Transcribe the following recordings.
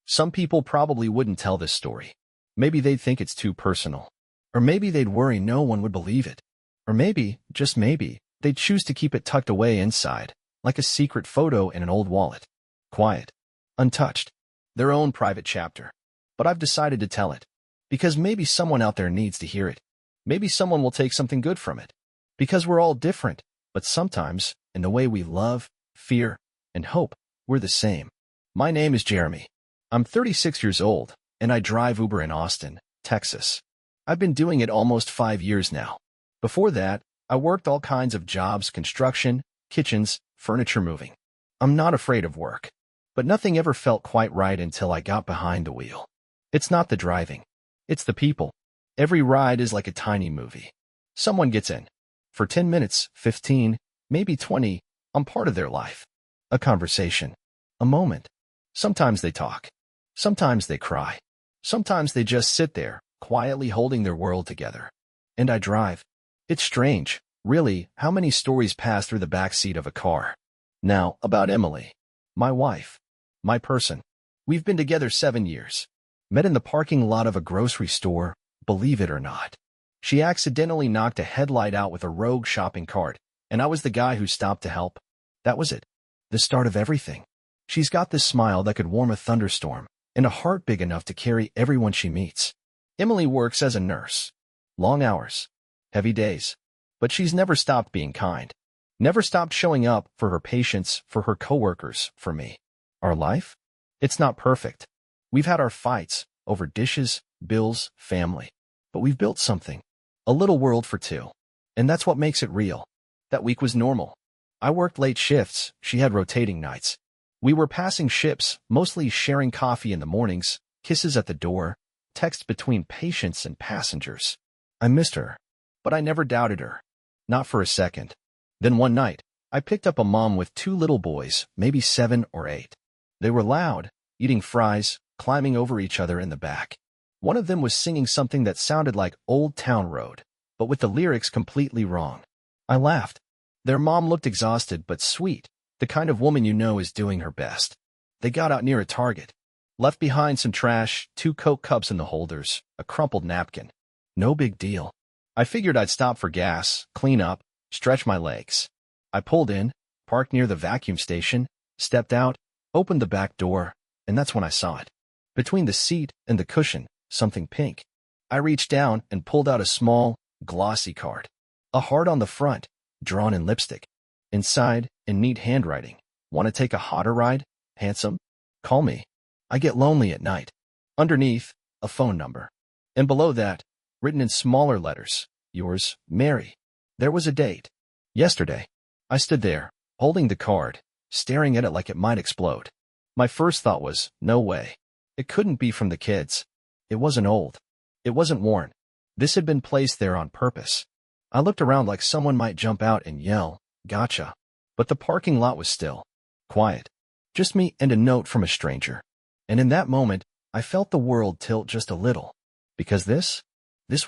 Some people probably wouldn't tell this story. Maybe they'd think it's too personal. Or maybe they'd worry no one would believe it. Or maybe, just maybe, they'd choose to keep it tucked away inside, like a secret photo in an old wallet. Quiet. Untouched. Their own private chapter. But I've decided to tell it. Because maybe someone out there needs to hear it. Maybe someone will take something good from it. Because we're all different, but sometimes, in the way we love, fear, and hope, we're the same. My name is Jeremy. I'm 36 years old, and I drive Uber in Austin, Texas. I've been doing it almost 5 years now. Before that, I worked all kinds of jobs: construction, kitchens, furniture moving. I'm not afraid of work. But nothing ever felt quite right until I got behind the wheel. It's not the driving. It's the people. Every ride is like a tiny movie. Someone gets in. For 10 minutes, 15, maybe 20, I'm part of their life. A conversation. A moment. Sometimes they talk. Sometimes they cry. Sometimes they just sit there, quietly holding their world together. And I drive. It's strange, really, how many stories pass through the backseat of a car. Now, about Emily. My wife. My person. We've been together 7 years. Met in the parking lot of a grocery store, believe it or not. She accidentally knocked a headlight out with a rogue shopping cart, and I was the guy who stopped to help. That was it. The start of everything. She's got this smile that could warm a thunderstorm, and a heart big enough to carry everyone she meets. Emily works as a nurse. Long hours. Heavy days. But she's never stopped being kind. Never stopped showing up for her patients, for her coworkers, for me. Our life? It's not perfect. We've had our fights over dishes, bills, family. But we've built something. A little world for two. And that's what makes it real. That week was normal. I worked late shifts, she had rotating nights. We were passing ships, mostly sharing coffee in the mornings, kisses at the door, texts between patients and passengers. I missed her. But I never doubted her. Not for a second. Then one night, I picked up a mom with 2 little boys, maybe 7 or 8. They were loud, eating fries, climbing over each other in the back. One of them was singing something that sounded like Old Town Road, but with the lyrics completely wrong. I laughed. Their mom looked exhausted but sweet, the kind of woman you know is doing her best. They got out near a Target. Left behind some trash, 2 Coke cups in the holders, a crumpled napkin. No big deal. I figured I'd stop for gas, clean up, stretch my legs. I pulled in, parked near the vacuum station, stepped out, opened the back door, and that's when I saw it. Between the seat and the cushion, something pink. I reached down and pulled out a small, glossy card. A heart on the front, drawn in lipstick. Inside, in neat handwriting, "Want to take a hotter ride? Handsome? Call me. I get lonely at night." Underneath, a phone number. And below that, written in smaller letters, "Yours, Mary." There was a date. Yesterday. I stood there, holding the card, staring at it like it might explode. My first thought was, no way. It couldn't be from the kids. It wasn't old. It wasn't worn. This had been placed there on purpose. I looked around like someone might jump out and yell, "Gotcha." But the parking lot was still. Quiet. Just me and a note from a stranger. And in that moment, I felt the world tilt just a little. Because this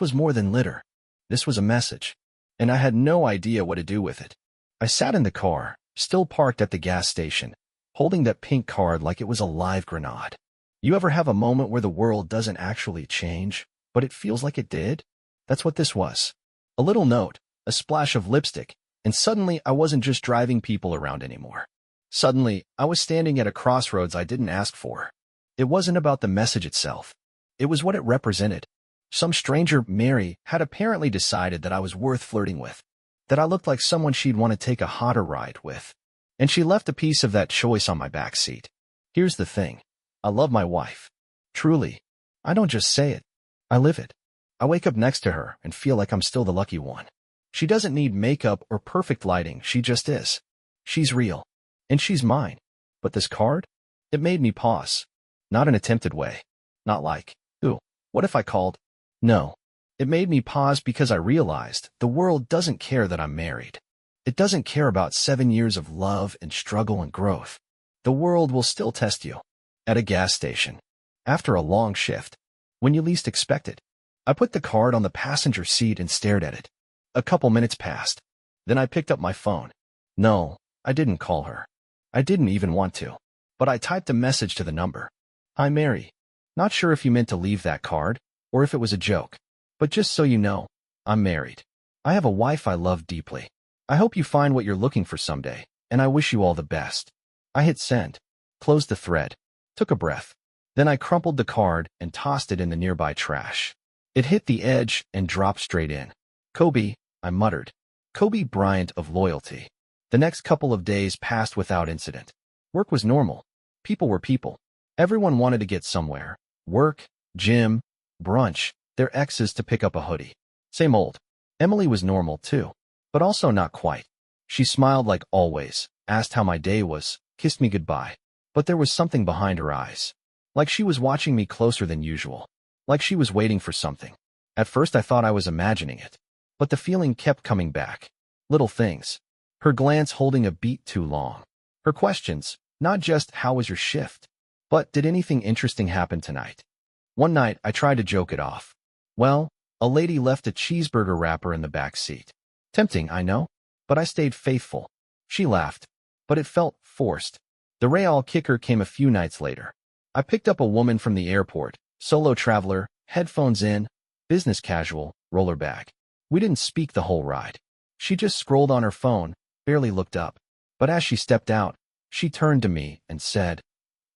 was more than litter. This was a message. And I had no idea what to do with it. I sat in the car, still parked at the gas station, holding that pink card like it was a live grenade. You ever have a moment where the world doesn't actually change, but it feels like it did? That's what this was. A little note, a splash of lipstick, and suddenly I wasn't just driving people around anymore. Suddenly, I was standing at a crossroads I didn't ask for. It wasn't about the message itself. It was what it represented. Some stranger, Mary, had apparently decided that I was worth flirting with, that I looked like someone she'd want to take a hotter ride with. And she left a piece of that choice on my backseat. Here's the thing. I love my wife. Truly. I don't just say it. I live it. I wake up next to her and feel like I'm still the lucky one. She doesn't need makeup or perfect lighting, she just is. She's real. And she's mine. But this card? It made me pause. Not in a tempted way. Not like, ooh, what if I called? No. It made me pause because I realized the world doesn't care that I'm married. It doesn't care about 7 years of love and struggle and growth. The world will still test you. At a gas station. After a long shift. When you least expect it. I put the card on the passenger seat and stared at it. A couple minutes passed. Then I picked up my phone. No, I didn't call her. I didn't even want to. But I typed a message to the number. Hi, Mary. Not sure if you meant to leave that card, or if it was a joke. But just so you know, I'm married. I have a wife I love deeply. I hope you find what you're looking for someday, and I wish you all the best. I hit send, closed the thread, took a breath. Then I crumpled the card and tossed it in the nearby trash. It hit the edge and dropped straight in. Kobe, I muttered. Kobe Bryant of loyalty. The next couple of days passed without incident. Work was normal. People were people. Everyone wanted to get somewhere. Work, gym, brunch, their exes to pick up a hoodie. Same old. Emily was normal too, but also not quite. She smiled like always, asked how my day was, kissed me goodbye. But there was something behind her eyes. Like she was watching me closer than usual. Like she was waiting for something. At first I thought I was imagining it. But the feeling kept coming back. Little things. Her glance holding a beat too long. Her questions, not just how was your shift, but did anything interesting happen tonight? One night I tried to joke it off. Well, a lady left a cheeseburger wrapper in the back seat. Tempting, I know, but I stayed faithful. She laughed, but it felt forced. The real kicker came a few nights later. I picked up a woman from the airport, solo traveler, headphones in, business casual, roller bag. We didn't speak the whole ride. She just scrolled on her phone, barely looked up. But as she stepped out, she turned to me and said,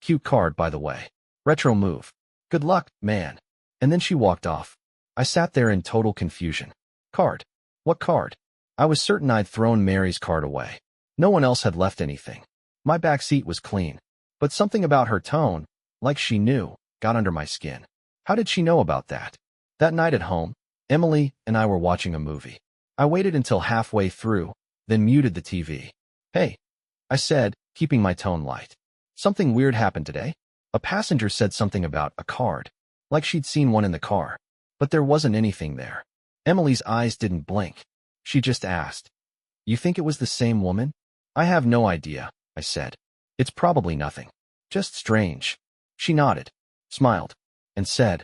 "Cute card, by the way. Retro move. Good luck, man." And then she walked off. I sat there in total confusion. Card? What card? I was certain I'd thrown Mary's card away. No one else had left anything. My back seat was clean. But something about her tone, like she knew, got under my skin. How did she know about that? That night at home, Emily and I were watching a movie. I waited until halfway through, then muted the TV. "Hey," I said, keeping my tone light. "Something weird happened today." A passenger said something about a card, like she'd seen one in the car. But there wasn't anything there. Emily's eyes didn't blink. She just asked, "You think it was the same woman?" "I have no idea," I said. "It's probably nothing. Just strange." She nodded, smiled, and said,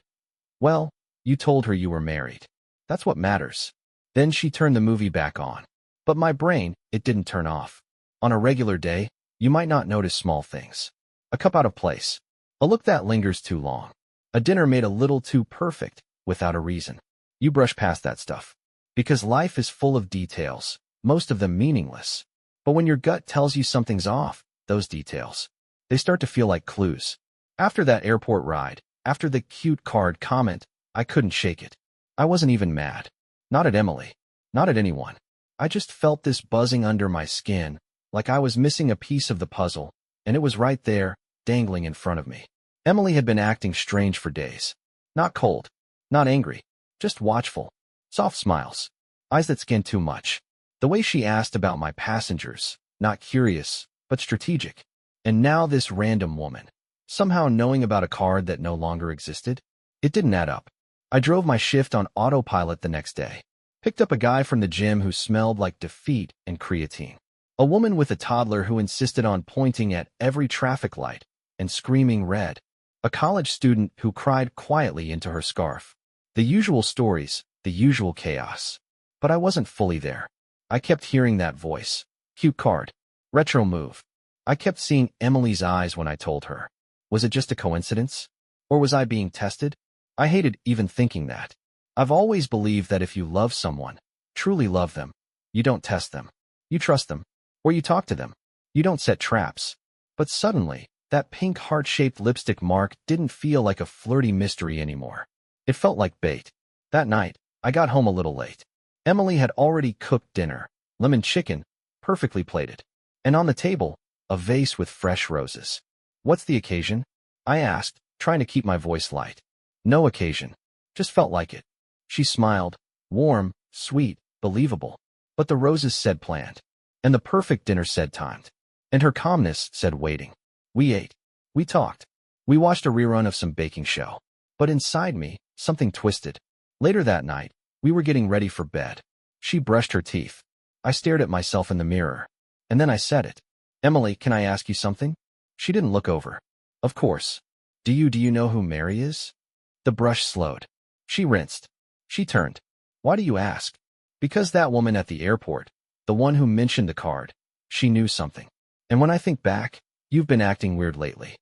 "Well, you told her you were married. That's what matters." Then she turned the movie back on. But my brain, it didn't turn off. On a regular day, you might not notice small things. A cup out of place. A look that lingers too long. A dinner made a little too perfect, without a reason. You brush past that stuff. Because life is full of details, most of them meaningless. But when your gut tells you something's off, those details, they start to feel like clues. After that airport ride, after the cute card comment, I couldn't shake it. I wasn't even mad. Not at Emily. Not at anyone. I just felt this buzzing under my skin, like I was missing a piece of the puzzle, and it was right there, dangling in front of me. Emily had been acting strange for days. Not cold. Not angry. Just watchful. Soft smiles. Eyes that scanned too much. The way she asked about my passengers, not curious, but strategic. And now this random woman, somehow knowing about a card that no longer existed? It didn't add up. I drove my shift on autopilot the next day. Picked up a guy from the gym who smelled like defeat and creatine. A woman with a toddler who insisted on pointing at every traffic light and screaming red. A college student who cried quietly into her scarf. The usual stories, the usual chaos. But I wasn't fully there. I kept hearing that voice. Cute card. Retro move. I kept seeing Emily's eyes when I told her. Was it just a coincidence? Or was I being tested? I hated even thinking that. I've always believed that if you love someone, truly love them, you don't test them. You trust them. Or you talk to them. You don't set traps. But suddenly, that pink heart-shaped lipstick mark didn't feel like a flirty mystery anymore. It felt like bait. That night, I got home a little late. Emily had already cooked dinner, lemon chicken, perfectly plated. And on the table, a vase with fresh roses. "What's the occasion?" I asked, trying to keep my voice light. "No occasion. Just felt like it." She smiled, warm, sweet, believable. But the roses said planned. And the perfect dinner said timed. And her calmness said waiting. We ate. We talked. We watched a rerun of some baking show. But inside me, something twisted. Later that night, we were getting ready for bed. She brushed her teeth. I stared at myself in the mirror. And then I said it. "Emily, can I ask you something?" She didn't look over. "Of course. Do you know who Mary is?" The brush slowed. She rinsed. She turned. "Why do you ask?" "Because that woman at the airport, the one who mentioned the card, she knew something. And when I think back, you've been acting weird lately."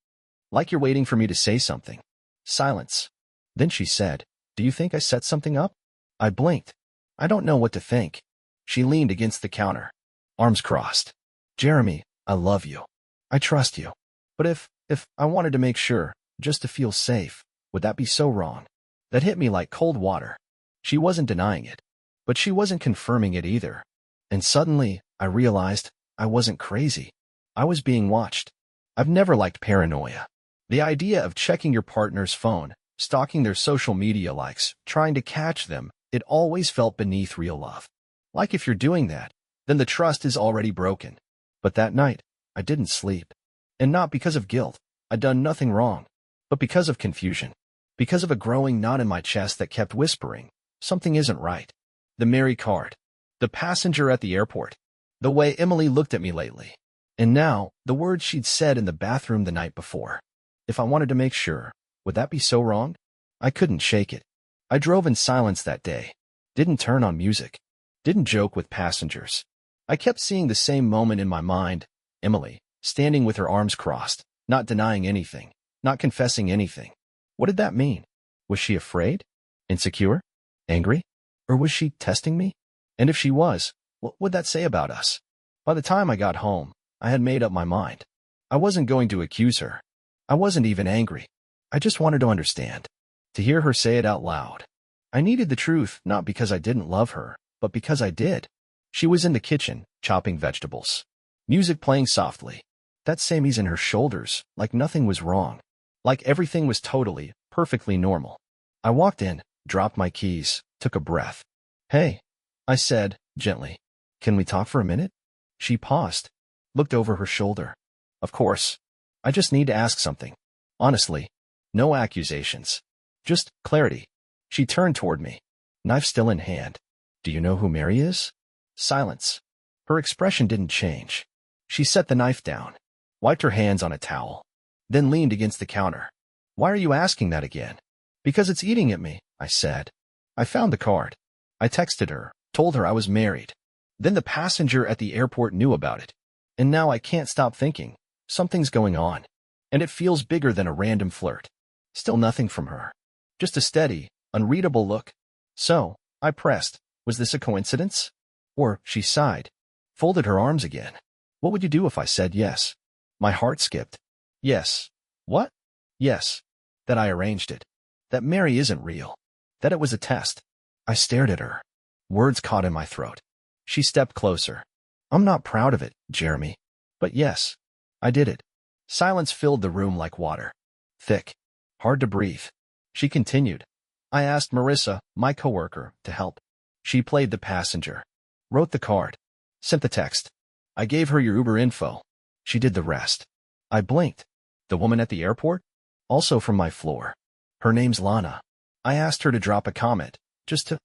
Like you're waiting for me to say something. Silence. Then she said, "Do you think I set something up?" I blinked. I don't know what to think. She leaned against the counter, arms crossed. "Jeremy, I love you. I trust you. But if I wanted to make sure, just to feel safe, would that be so wrong?" That hit me like cold water. She wasn't denying it, but she wasn't confirming it either. And suddenly, I realized I wasn't crazy. I was being watched. I've never liked paranoia. The idea of checking your partner's phone, stalking their social media likes, trying to catch them, it always felt beneath real love. Like if you're doing that, then the trust is already broken. But that night, I didn't sleep. And not because of guilt. I'd done nothing wrong. But because of confusion. Because of a growing knot in my chest that kept whispering, something isn't right. The Mary card. The passenger at the airport. The way Emily looked at me lately. And now, the words she'd said in the bathroom the night before. If I wanted to make sure, would that be so wrong? I couldn't shake it. I drove in silence that day. Didn't turn on music. Didn't joke with passengers. I kept seeing the same moment in my mind. Emily, standing with her arms crossed, not denying anything, not confessing anything. What did that mean? Was she afraid? Insecure? Angry? Or was she testing me? And if she was, what would that say about us? By the time I got home, I had made up my mind. I wasn't going to accuse her. I wasn't even angry. I just wanted to understand. To hear her say it out loud. I needed the truth, not because I didn't love her, but because I did. She was in the kitchen, chopping vegetables. Music playing softly. That same ease in her shoulders, like nothing was wrong. Like everything was totally, perfectly normal. I walked in, dropped my keys, took a breath. "Hey," I said, gently. "Can we talk for a minute?" She paused, looked over her shoulder. "Of course. I just need to ask something. Honestly. No accusations. Just clarity." She turned toward me, knife still in hand. "Do you know who Mary is?" Silence. Her expression didn't change. She set the knife down, wiped her hands on a towel, then leaned against the counter. "Why are you asking that again?" "Because it's eating at me," I said. I found the card. I texted her, told her I was married. Then the passenger at the airport knew about it. And now I can't stop thinking, something's going on. And it feels bigger than a random flirt. Still nothing from her. Just a steady, unreadable look. So, I pressed, was this a coincidence? Or, she sighed, folded her arms again. "What would you do if I said yes?" My heart skipped. Yes. What? Yes. That I arranged it. That Mary isn't real. That it was a test. I stared at her. Words caught in my throat. She stepped closer. "I'm not proud of it, Jeremy. But yes, I did it." Silence filled the room like water. Thick. Hard to breathe. She continued. "I asked Marissa, my coworker, to help. She played the passenger. Wrote the card. Sent the text. I gave her your Uber info. She did the rest." I blinked. The woman at the airport? Also from my floor. Her name's Lana. I asked her to drop a comment, just to,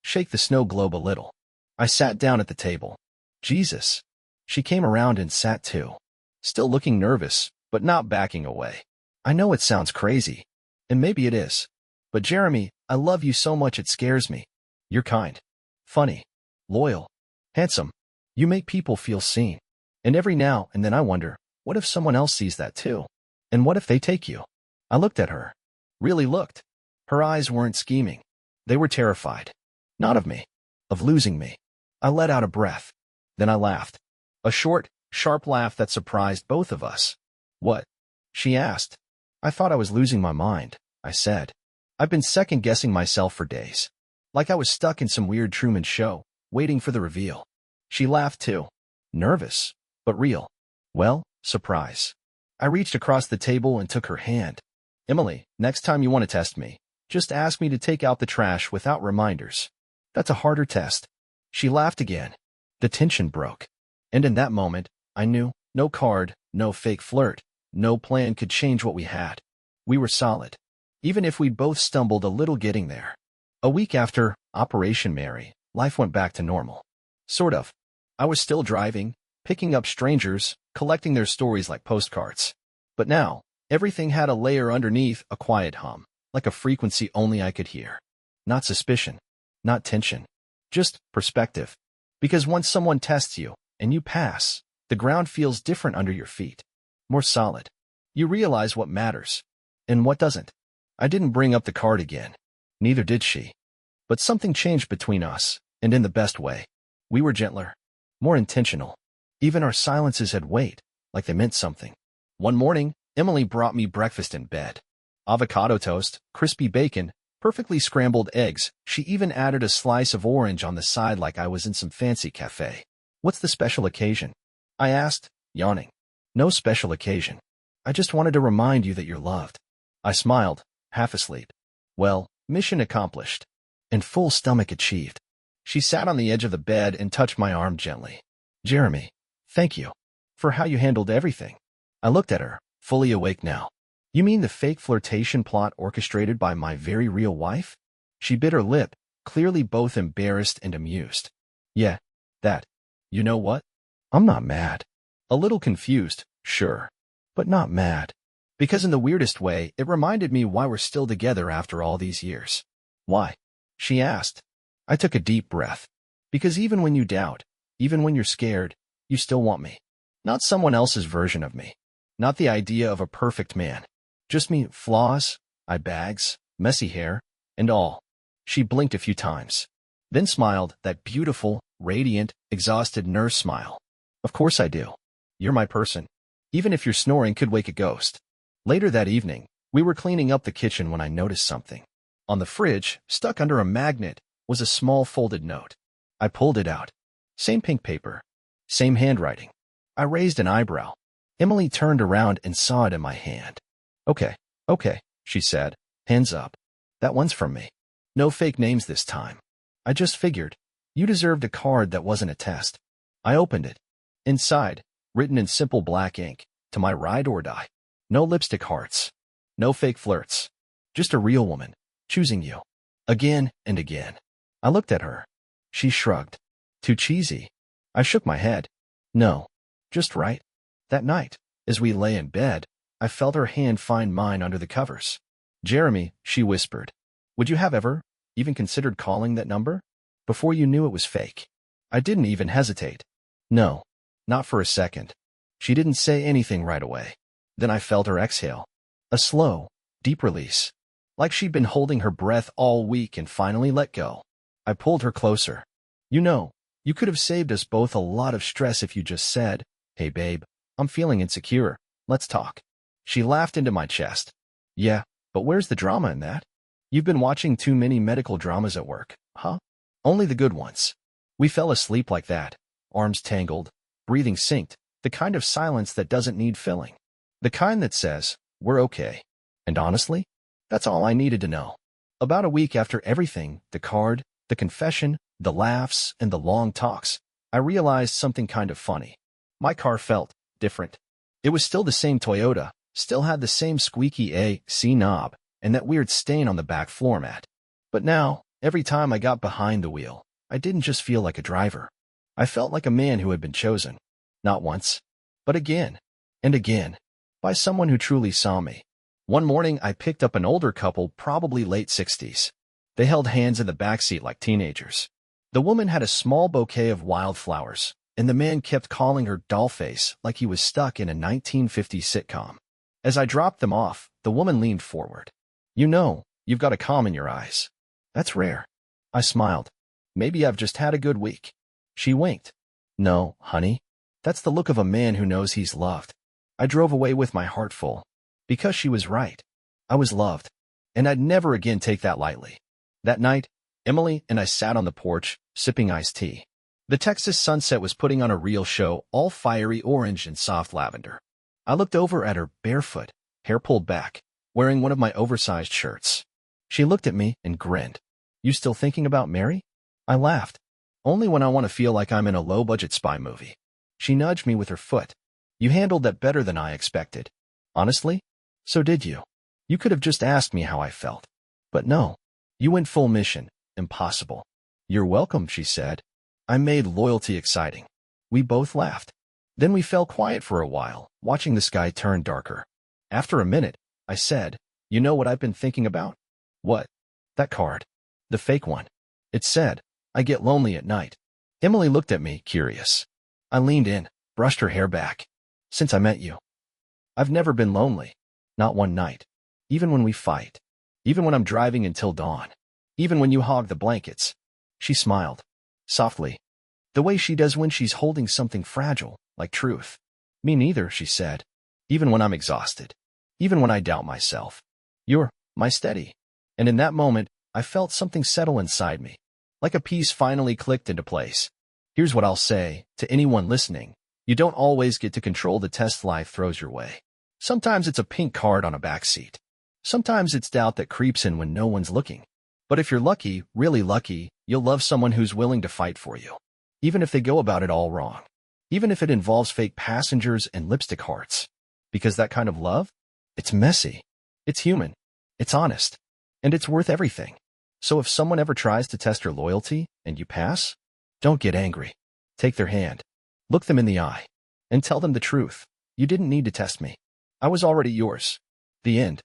shake the snow globe a little. I sat down at the table. Jesus. She came around and sat too. Still looking nervous, but not backing away. "I know it sounds crazy. And maybe it is. But Jeremy, I love you so much it scares me. You're kind. Funny. Loyal. Handsome. You make people feel seen. And every now and then I wonder, what if someone else sees that too? And what if they take you?" I looked at her. Really looked. Her eyes weren't scheming. They were terrified. Not of me. Of losing me. I let out a breath. Then I laughed. A short, sharp laugh that surprised both of us. "What?" she asked. "I thought I was losing my mind," I said. "I've been second-guessing myself for days. Like I was stuck in some weird Truman show, waiting for the reveal." She laughed too. Nervous, but real. "Well, surprise." I reached across the table and took her hand. "Emily, next time you want to test me, just ask me to take out the trash without reminders. That's a harder test." She laughed again. The tension broke. And in that moment, I knew, no card, no fake flirt, no plan could change what we had. We were solid. Even if we'd both stumbled a little getting there. A week after Operation Mary, life went back to normal. Sort of. I was still driving, picking up strangers, collecting their stories like postcards. But now, everything had a layer underneath, a quiet hum, like a frequency only I could hear. Not suspicion. Not tension. Just perspective. Because once someone tests you, and you pass, the ground feels different under your feet. More solid. You realize what matters and what doesn't. I didn't bring up the card again. Neither did she. But something changed between us, and in the best way. We were gentler, more intentional. Even our silences had weight, like they meant something. One morning, Emily brought me breakfast in bed. Avocado toast, crispy bacon, perfectly scrambled eggs. She even added a slice of orange on the side like I was in some fancy cafe. What's the special occasion? I asked, yawning. No special occasion. I just wanted to remind you that you're loved. I smiled, half asleep. Well, mission accomplished. And full stomach achieved. She sat on the edge of the bed and touched my arm gently. Jeremy, thank you for how you handled everything. I looked at her, fully awake now. You mean the fake flirtation plot orchestrated by my very real wife? She bit her lip, clearly both embarrassed and amused. Yeah, that. You know what? I'm not mad. A little confused, sure, but not mad. Because in the weirdest way, it reminded me why we're still together after all these years. Why? She asked. I took a deep breath. Because even when you doubt, even when you're scared, you still want me. Not someone else's version of me. Not the idea of a perfect man. Just me, flaws, eye bags, messy hair, and all. She blinked a few times. Then smiled, that beautiful, radiant, exhausted nurse smile. Of course I do. You're my person. Even if your snoring could wake a ghost. Later that evening, we were cleaning up the kitchen when I noticed something. On the fridge, stuck under a magnet, was a small folded note. I pulled it out. Same pink paper. Same handwriting. I raised an eyebrow. Emily turned around and saw it in my hand. Okay, she said. Hands up. That one's from me. No fake names this time. I just figured. You deserved a card that wasn't a test. I opened it. Inside, written in simple black ink, to my ride or die. No lipstick hearts. No fake flirts. Just a real woman. Choosing you. Again and again. I looked at her. She shrugged. Too cheesy. I shook my head. No. Just right. That night, as we lay in bed, I felt her hand find mine under the covers. Jeremy, she whispered. Would you have ever even considered calling that number? Before you knew it was fake. I didn't even hesitate. No. Not for a second. She didn't say anything right away. Then I felt her exhale. A slow, deep release. Like she'd been holding her breath all week and finally let go. I pulled her closer. You know, you could have saved us both a lot of stress if you just said, hey babe, I'm feeling insecure. Let's talk. She laughed into my chest. Yeah, but where's the drama in that? You've been watching too many medical dramas at work, huh? Only the good ones. We fell asleep like that, arms tangled, breathing synced, the kind of silence that doesn't need filling. The kind that says, we're okay. And honestly, that's all I needed to know. About a week after everything, the card, the confession, the laughs, and the long talks, I realized something kind of funny. My car felt different. It was still the same Toyota, still had the same squeaky AC knob, and that weird stain on the back floor mat. But now, every time I got behind the wheel, I didn't just feel like a driver. I felt like a man who had been chosen. Not once, but again, and again, by someone who truly saw me. One morning, I picked up an older couple, probably late 60s. They held hands in the backseat like teenagers. The woman had a small bouquet of wildflowers, and the man kept calling her dollface like he was stuck in a 1950s sitcom. As I dropped them off, the woman leaned forward. You know, you've got a calm in your eyes. That's rare. I smiled. Maybe I've just had a good week. She winked. No, honey. That's the look of a man who knows he's loved. I drove away with my heart full. Because she was right. I was loved. And I'd never again take that lightly. That night, Emily and I sat on the porch, sipping iced tea. The Texas sunset was putting on a real show, all fiery orange and soft lavender. I looked over at her, barefoot, hair pulled back, wearing one of my oversized shirts. She looked at me and grinned. You still thinking about Mary? I laughed. Only when I want to feel like I'm in a low-budget spy movie. She nudged me with her foot. You handled that better than I expected. Honestly? So did you. You could have just asked me how I felt. But no. You went full mission. Impossible. You're welcome, she said. I made loyalty exciting. We both laughed. Then we fell quiet for a while, watching the sky turn darker. After a minute, I said, you know what I've been thinking about? What? That card. The fake one. It said, I get lonely at night. Emily looked at me, curious. I leaned in, brushed her hair back. Since I met you. I've never been lonely. Not one night. Even when we fight. Even when I'm driving until dawn. Even when you hog the blankets. She smiled. Softly. The way she does when she's holding something fragile, like truth. Me neither, she said. Even when I'm exhausted. Even when I doubt myself. You're my steady. And in that moment, I felt something settle inside me. Like a piece finally clicked into place. Here's what I'll say to anyone listening. You don't always get to control the test life throws your way. Sometimes it's a pink card on a backseat. Sometimes it's doubt that creeps in when no one's looking. But if you're lucky, really lucky, you'll love someone who's willing to fight for you. Even if they go about it all wrong. Even if it involves fake passengers and lipstick hearts. Because that kind of love? It's messy. It's human. It's honest. And it's worth everything. So if someone ever tries to test your loyalty and you pass, don't get angry. Take their hand. Look them in the eye. And tell them the truth. You didn't need to test me. I was already yours. The end.